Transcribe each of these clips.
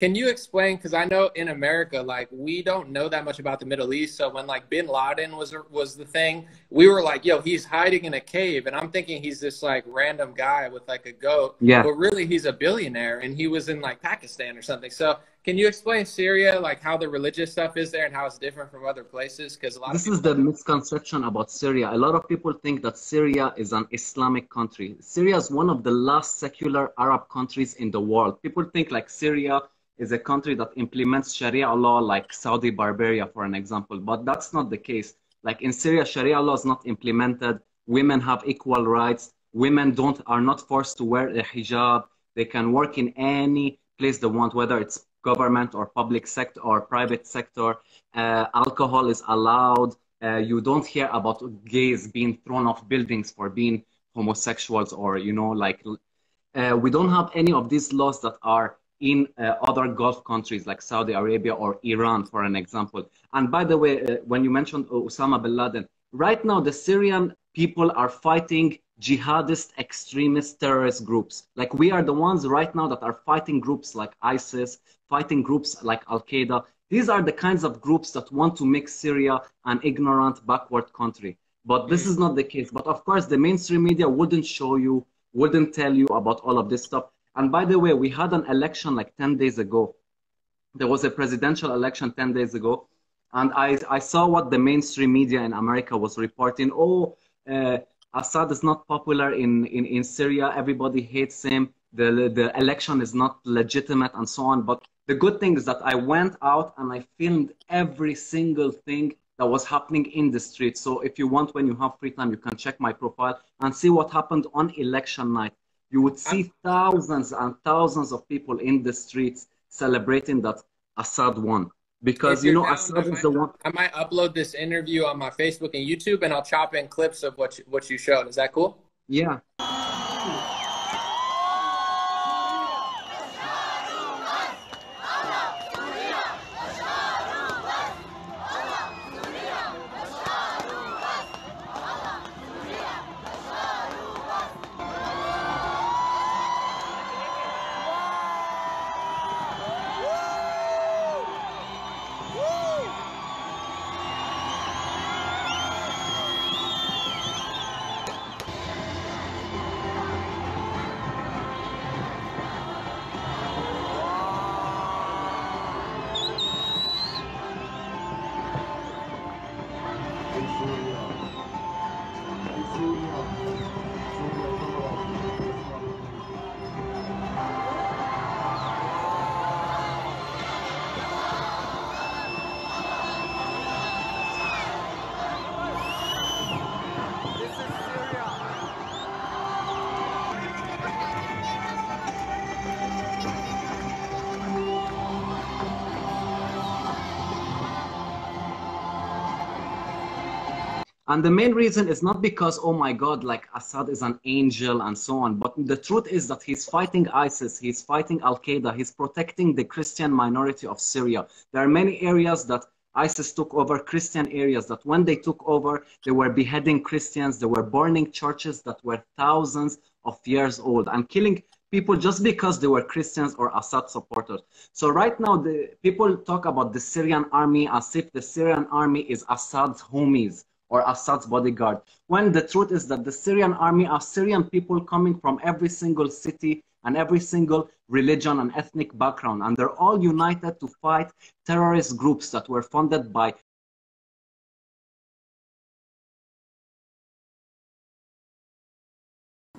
Can you explain? Because I know in America, like we don't know that much about the Middle East. So when like Bin Laden was the thing, we were like, "Yo, he's hiding in a cave," and I'm thinking he's this like random guy with like a goat, Yeah. but really he's a billionaire, and he was in like Pakistan or something. So can you explain Syria, like how the religious stuff is there and how it's different from other places? Because a lot of This is people the don't know. misconception about Syria. A lot of people think that Syria is an Islamic country. Syria is one of the last secular Arab countries in the world. People think like Syria is a country that implements Sharia law like Saudi Arabia, for an example, but that's not the case. Like in Syria, Sharia law is not implemented. Women have equal rights. Women don't are not forced to wear a hijab. They can work in any place they want, whether it's government or public sector or private sector. Alcohol is allowed. You don't hear about gays being thrown off buildings for being homosexuals or, you know, like we don't have any of these laws that are in other Gulf countries like Saudi Arabia or Iran, for an example. And by the way, when you mentioned Osama bin Laden, right now the Syrian people are fighting jihadist extremist terrorist groups. Like we are the ones right now that are fighting groups like ISIS, fighting groups like Al Qaeda. These are the kinds of groups that want to make Syria an ignorant, backward country. But this Mm. is not the case. But of course, the mainstream media wouldn't show you, wouldn't tell you about all of this stuff. And by the way, we had an election like 10 days ago. There was a presidential election 10 days ago. And I saw what the mainstream media in America was reporting. Oh, Assad is not popular in Syria. Everybody hates him. The election is not legitimate and so on. But the good thing is that I went out and I filmed every single thing that was happening in the street. So if you want, when you have free time, you can check my profile and see what happened on election night. You would I, see thousands and thousands of people in the streets celebrating that Assad won. Because, if you you're know, down, Assad is the one. I might upload this interview on my Facebook and YouTube, and I'll chop in clips of what you showed. Is that cool? Yeah. And the main reason is not because, oh my God, like Assad is an angel and so on. But the truth is that he's fighting ISIS, he's fighting Al Qaeda, he's protecting the Christian minority of Syria. There are many areas that ISIS took over, Christian areas, that when they took over, they were beheading Christians, they were burning churches that were thousands of years old and killing people just because they were Christians or Assad supporters. So right now, the people talk about the Syrian army as if the Syrian army is Assad's homies or Assad's bodyguard, when the truth is that the Syrian army are Syrian people coming from every single city and every single religion and ethnic background, and they're all united to fight terrorist groups that were funded by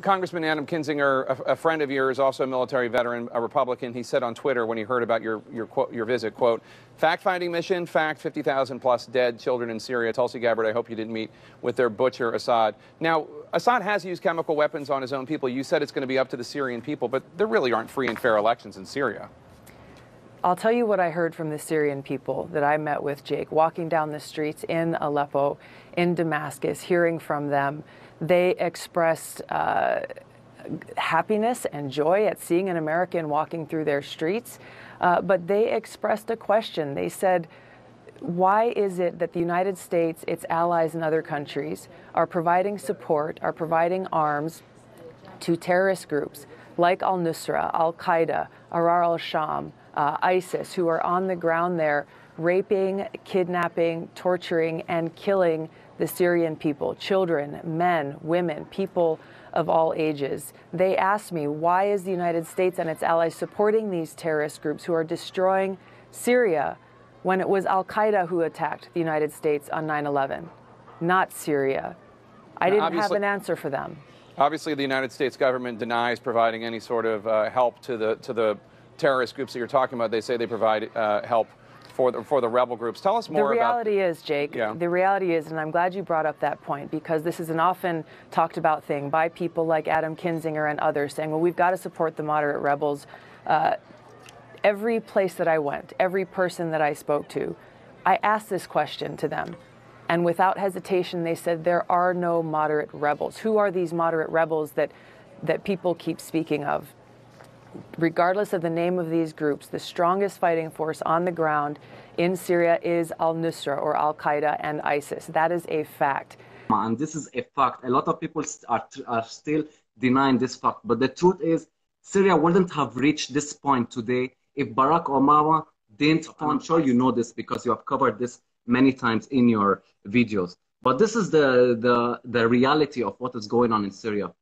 Congressman Adam Kinzinger, a friend of yours, also a military veteran, a Republican, he said on Twitter when he heard about your visit, quote, fact-finding mission, fact, 50,000 plus dead children in Syria. Tulsi Gabbard, I hope you didn't meet with their butcher, Assad. Now, Assad has used chemical weapons on his own people. You said it's going to be up to the Syrian people, but there really aren't free and fair elections in Syria. I'll tell you what I heard from the Syrian people that I met with, Jake, walking down the streets in Aleppo, in Damascus, hearing from them. They expressed happiness and joy at seeing an American walking through their streets, but they expressed a question. They said, why is it that the United States, its allies and other countries are providing support, are providing arms to terrorist groups like al-Nusra, al-Qaeda, Arar al-Sham, ISIS, who are on the ground there raping, kidnapping, torturing, and killing the Syrian people, children, men, women, people of all ages. They asked me, why is the United States and its allies supporting these terrorist groups who are destroying Syria when it was Al-Qaeda who attacked the United States on 9/11, not Syria? I didn't have an answer for them. Obviously, the United States government denies providing any sort of help to the terrorist groups that you're talking about. They say they provide help for the rebel groups. Tell us more about... The reality is, Jake, the reality is, and I'm glad you brought up that point, because this is an often talked about thing by people like Adam Kinzinger and others saying, well, we've got to support the moderate rebels. Every place that I went, every person that I spoke to, I asked this question to them. And without hesitation, they said, there are no moderate rebels. Who are these moderate rebels that people keep speaking of? Regardless of the name of these groups, the strongest fighting force on the ground in Syria is al-Nusra or Al-Qaeda and ISIS. That is a fact. And this is a fact. A lot of people are still denying this fact. But the truth is, Syria wouldn't have reached this point today if Barack Obama didn't. I'm sure you know this because you have covered this many times in your videos. But this is the reality of what is going on in Syria.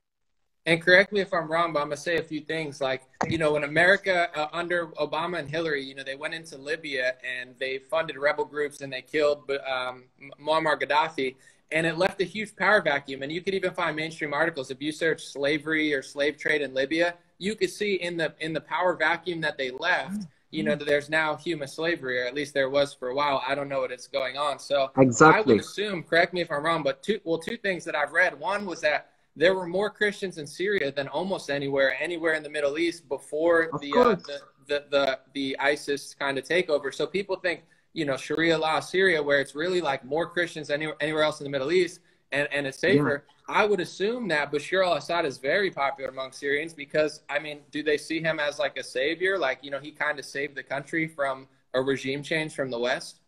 And correct me if I'm wrong, but I'm going to say a few things. Like, you know, when America, under Obama and Hillary, you know, they went into Libya and they funded rebel groups and they killed Muammar Gaddafi. And it left a huge power vacuum. And you could even find mainstream articles. If you search slavery or slave trade in Libya, you could see in the power vacuum that they left, you know, that there's now human slavery, or at least there was for a while. I don't know what is going on. So I would assume, correct me if I'm wrong, but two things that I've read. One was that there were more Christians in Syria than almost anywhere in the Middle East before the ISIS kind of takeover. So people think, you know, Sharia law Syria, where it's really like more Christians than anywhere else in the Middle East, and it's safer. Yeah. I would assume that Bashar al-Assad is very popular among Syrians because, I mean, do they see him as like a savior? Like, you know, he kind of saved the country from a regime change from the West?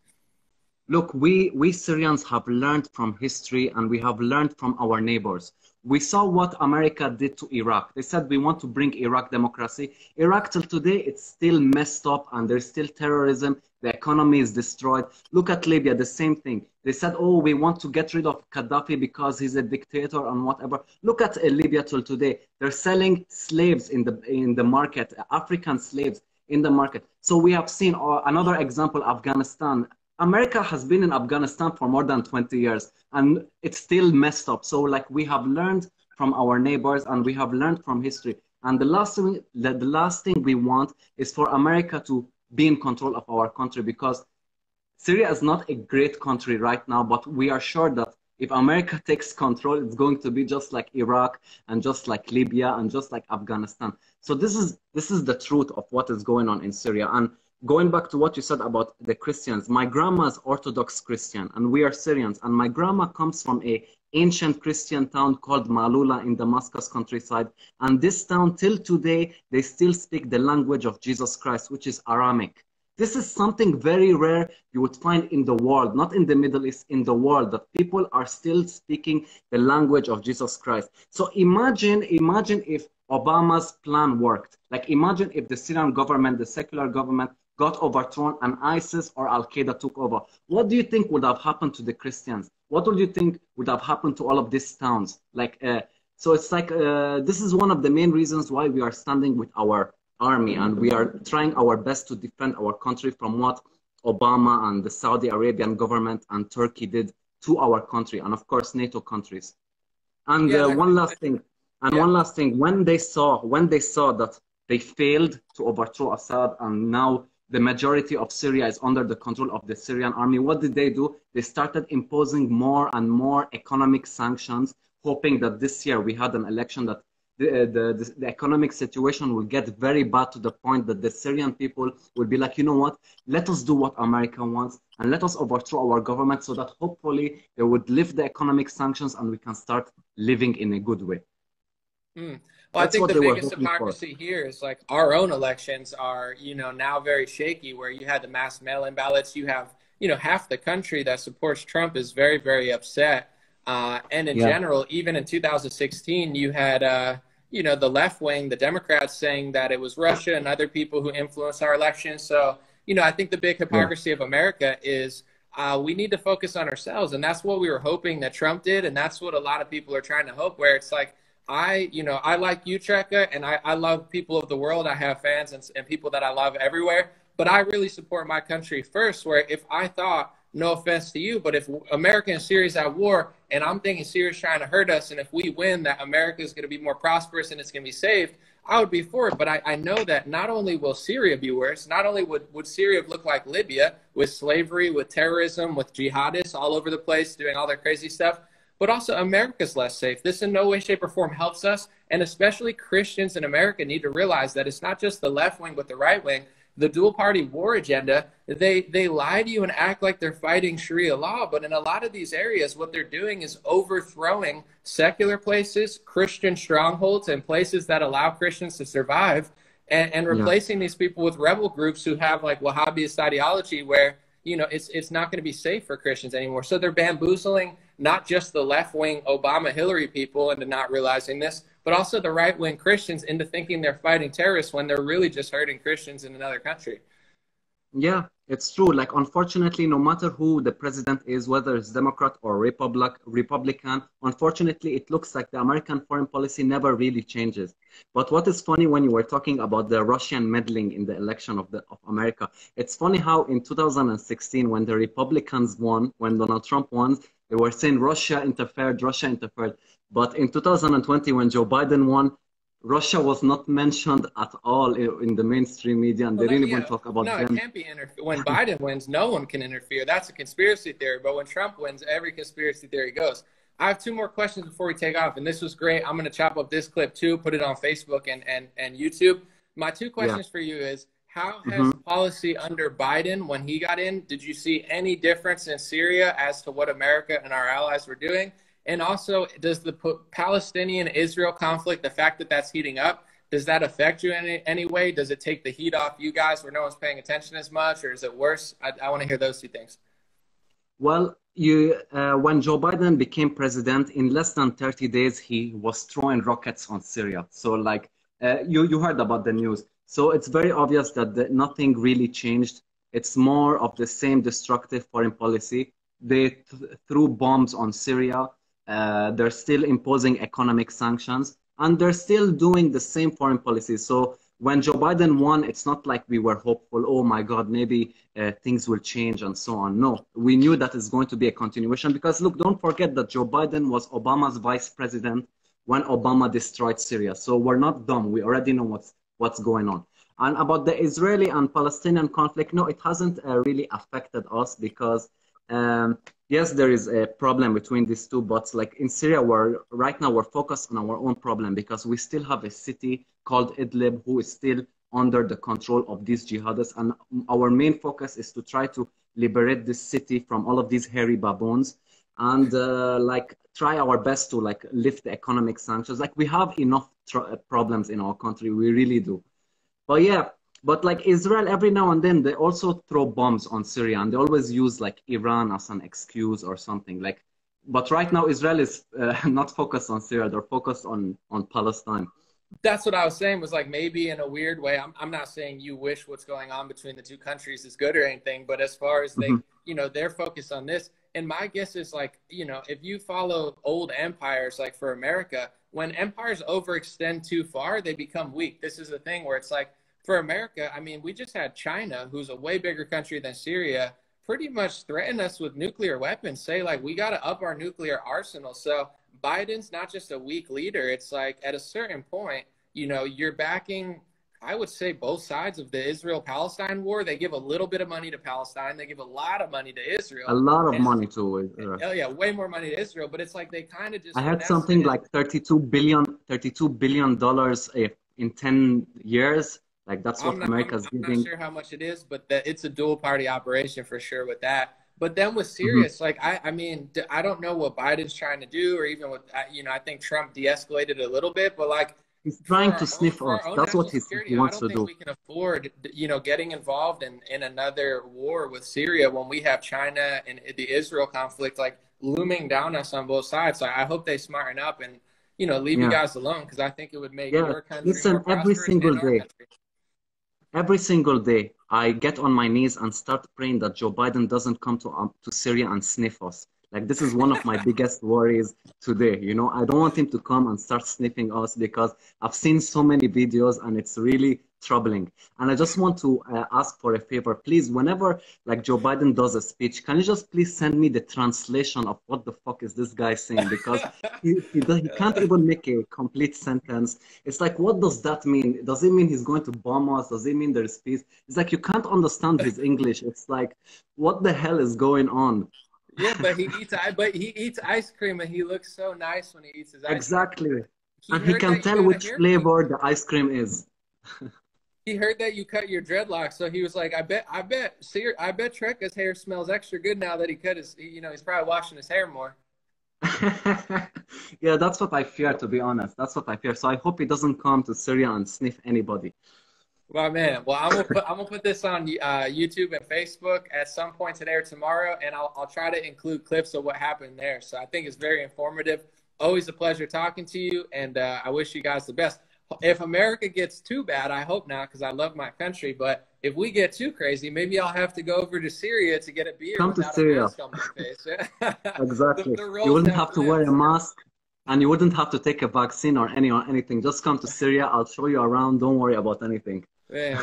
Look, we Syrians have learned from history and we have learned from our neighbors. We saw what America did to Iraq. They said, we want to bring Iraq democracy. Iraq till today, it's still messed up and there's still terrorism. The economy is destroyed. Look at Libya, the same thing. They said, oh, we want to get rid of Gaddafi because he's a dictator and whatever. Look at Libya till today. They're selling slaves in the market, African slaves in the market. So we have seen another example, Afghanistan. America has been in Afghanistan for more than 20 years and it's still messed up. So like we have learned from our neighbors and we have learned from history. And the last thing we want is for America to be in control of our country, because Syria is not a great country right now, but we are sure that if America takes control, it's going to be just like Iraq and just like Libya and just like Afghanistan. So this is the truth of what is going on in Syria. And going back to what you said about the Christians, my grandma is Orthodox Christian and we are Syrians. And my grandma comes from an ancient Christian town called Malula in Damascus countryside. And this town, till today, they still speak the language of Jesus Christ, which is Aramaic. This is something very rare you would find in the world, not in the Middle East, in the world, that people are still speaking the language of Jesus Christ. So imagine if Obama's plan worked. Like imagine if the Syrian government, the secular government, got overthrown and ISIS or Al-Qaeda took over. What do you think would have happened to the Christians? What would you think would have happened to all of these towns? So it's like, this is one of the main reasons why we are standing with our army and we are trying our best to defend our country from what Obama and the Saudi Arabian government and Turkey did to our country, and of course NATO countries. And one last thing, when they saw that they failed to overthrow Assad and now the majority of Syria is under the control of the Syrian army, what did they do? They started imposing more and more economic sanctions, hoping that this year we had an election that the economic situation will get very bad to the point that the Syrian people will be like, you know what, let us do what America wants and let us overthrow our government so that hopefully they would lift the economic sanctions and we can start living in a good way. Well, I think the biggest hypocrisy here is like our own elections are, you know, now very shaky, where you had the mass mail-in ballots. You have, you know, half the country that supports Trump is very, very upset. And in general, even in 2016, you had you know, the left wing, the Democrats saying that it was Russia and other people who influenced our election. So, you know, I think the big hypocrisy of America is we need to focus on ourselves. And that's what we were hoping that Trump did. And that's what a lot of people are trying to hope, where it's like, you know, I like you, Trekka, and I love people of the world. I have fans and people that I love everywhere. But I really support my country first, where if I thought, no offense to you, but if America and Syria is at war and I'm thinking Syria is trying to hurt us, and if we win, that America is going to be more prosperous and it's going to be saved, I would be for it. But I know that not only will Syria be worse, not only would Syria look like Libya with slavery, with terrorism, with jihadists all over the place doing all their crazy stuff, but also America's less safe. This in no way, shape, or form helps us. And especially Christians in America need to realize that it's not just the left wing, but the right wing. The dual party war agenda, they lie to you and act like they're fighting Sharia law. But in a lot of these areas, what they're doing is overthrowing secular places, Christian strongholds, and places that allow Christians to survive, and replacing these people with rebel groups who have like Wahhabist ideology, where, you know, it's not going to be safe for Christians anymore. So they're bamboozling not just the left-wing Obama-Hillary people into not realizing this, but also the right-wing Christians into thinking they're fighting terrorists when they're really just hurting Christians in another country. Yeah, it's true. Like, unfortunately, no matter who the president is, whether it's Democrat or Republican, unfortunately, it looks like the American foreign policy never really changes. But what is funny, when you were talking about the Russian meddling in the election of America, it's funny how in 2016, when the Republicans won, when Donald Trump won, they were saying Russia interfered, Russia interfered. But in 2020, when Joe Biden won, Russia was not mentioned at all in the mainstream media, and they didn't even talk about them. No, it can't be interfered. When Biden wins, no one can interfere. That's a conspiracy theory. But when Trump wins, every conspiracy theory goes. I have two more questions before we take off, and this was great. I'm going to chop up this clip too, put it on Facebook and YouTube. My two questions for you is, how has policy under Biden, when he got in, did you see any difference in Syria as to what America and our allies were doing? And also, does the Palestinian-Israel conflict, the fact that that's heating up, does that affect you in any way? Does it take the heat off you guys where no one's paying attention as much, or is it worse? I want to hear those two things. Well, when Joe Biden became president, in less than 30 days, he was throwing rockets on Syria. So, like, you heard about the news. So it's very obvious that nothing really changed. It's more of the same destructive foreign policy. They threw bombs on Syria. They're still imposing economic sanctions, and they're still doing the same foreign policy. So when Joe Biden won, it's not like we were hopeful, oh my God, maybe things will change and so on. No, we knew that it's going to be a continuation, because look, don't forget that Joe Biden was Obama's vice president when Obama destroyed Syria. So we're not dumb. We already know what's going on. And about the Israeli and Palestinian conflict, no, it hasn't really affected us, because yes, there is a problem between these two, but like in Syria, right now we're focused on our own problem, because we still have a city called Idlib who is still under the control of these jihadists, and our main focus is to try to liberate this city from all of these hairy baboons, and like try our best to like lift the economic sanctions. Like, we have enough problems in our country, we really do. But yeah. But like Israel, every now and then, they also throw bombs on Syria, and they always use like Iran as an excuse or something. Like, but right now, Israel is not focused on Syria; they're focused on Palestine. That's what I was saying, was like, maybe in a weird way, I'm not saying you wish what's going on between the two countries is good or anything, but as far as they, you know, they're focused on this. And my guess is, like, you know, if you follow old empires, like for America, when empires overextend too far, they become weak. This is the thing where it's like, for America, I mean, we just had China, who's a way bigger country than Syria, pretty much threaten us with nuclear weapons, say, like, we got to up our nuclear arsenal. So Biden's not just a weak leader. It's like, at a certain point, you know, you're backing, I would say, both sides of the Israel-Palestine war. They give a little bit of money to Palestine. They give a lot of money to Israel. A lot of money to Israel. Oh, yeah, way more money to Israel. But it's like they kind of just... I had something like $32 billion in 10 years. Like, that's what America's giving. I'm not sure how much it is, but it's a dual party operation for sure with that. But then with Syria, it's like, I mean, I don't know what Biden's trying to do, or even what, you know, I think Trump de-escalated a little bit, but like, he's trying to sniff us. That's what he wants to do. I don't think we can afford, you know, getting involved in another war with Syria when we have China and the Israel conflict like looming down us on both sides. So I hope they smarten up and, leave you Yeah. guys alone, because I think it would make Yeah. your country more Listen, every prosperous single and our day. country. Every single day, I get on my knees and start praying that Joe Biden doesn't come to Syria and sniff us. Like, this is one of my biggest worries today. I don't want him to come and start sniffing us because I've seen so many videos and it's really troubling. And I just want to ask for a favor, please. Whenever like Joe Biden does a speech, can you just please send me the translation of what the fuck is this guy saying? Because he can't even make a complete sentence. It's like, what does that mean? Does it mean he's going to bomb us? Does it mean there's peace? It's like you can't understand his English. It's like, what the hell is going on? Yeah, but he eats ice cream, and he looks so nice when he eats his ice cream. Exactly. He And he heard can that you tell got a which haircut. flavor the ice cream is. He heard that you cut your dreadlocks, so he was like, I bet Trekka's hair smells extra good now that he cut his, he's probably washing his hair more. Yeah, that's what I fear, to be honest. That's what I fear. So I hope he doesn't come to Syria and sniff anybody. Well, man. Well, I'm gonna put this on YouTube and Facebook at some point today or tomorrow, and I'll try to include clips of what happened there. So I think it's very informative. Always a pleasure talking to you, and I wish you guys the best. If America gets too bad, I hope not, because I love my country. But if we get too crazy, maybe I'll have to go over to Syria to get a beer Come to without a Syria. mask on my face. Exactly. The You roles wouldn't have have to wear a flipped. mask, and you wouldn't have to take a vaccine or anything. Just come to Syria. I'll show you around. Don't worry about anything. Man,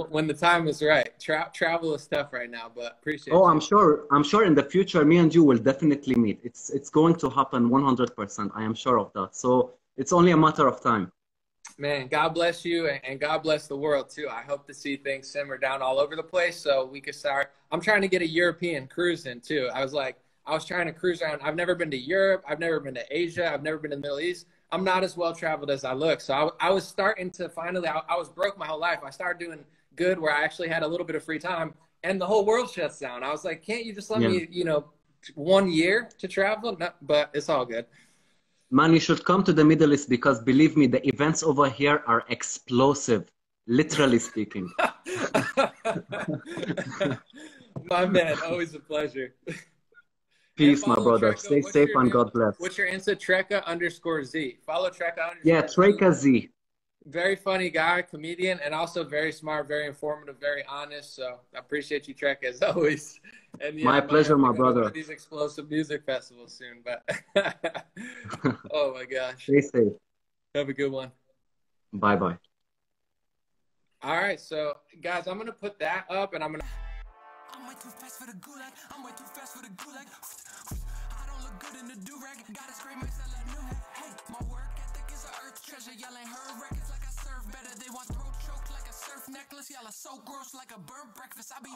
when the time is right. Travel is tough right now, but appreciate Oh, you. I'm sure in the future, me and you will definitely meet. It's going to happen 100%. I am sure of that. So it's only a matter of time. Man, God bless you, and God bless the world too. I hope to see things simmer down all over the place so we can start. I'm trying to get a European cruise in too. I was trying to cruise around. I've never been to Europe. I've never been to Asia. I've never been to the Middle East. I'm not as well traveled as I look. So I was starting to finally, I was broke my whole life. I started doing good where I actually had a little bit of free time, and the whole world shuts down. I was like, can't you just let me, 1 year to travel? No, but it's all good. Man, you should come to the Middle East because believe me, the events over here are explosive, literally speaking. My man, always a pleasure. Peace, my brother. Trekka. Stay safe and God bless. What's your Insta? Trekka_Z. Follow Trekka_Z. Yeah, Trekka Z. Very funny guy, comedian, and also very smart, very informative, very honest. So I appreciate you, Trekka, as always. And yeah, My pleasure, my brother. One of these explosive music festivals soon, but oh my gosh. Stay safe. Have a good one. Bye bye. All right, so guys, I'm gonna put that up, and I'm way too fast for the gulag. I'm way too fast for the gulag. I don't look good in the do-rag. Gotta scream myself like new head. Hey, my work ethic is an earth treasure. Y'all ain't heard records like I serve better. They want throat choke like a surf necklace. Y'all are so gross like a burnt breakfast. I be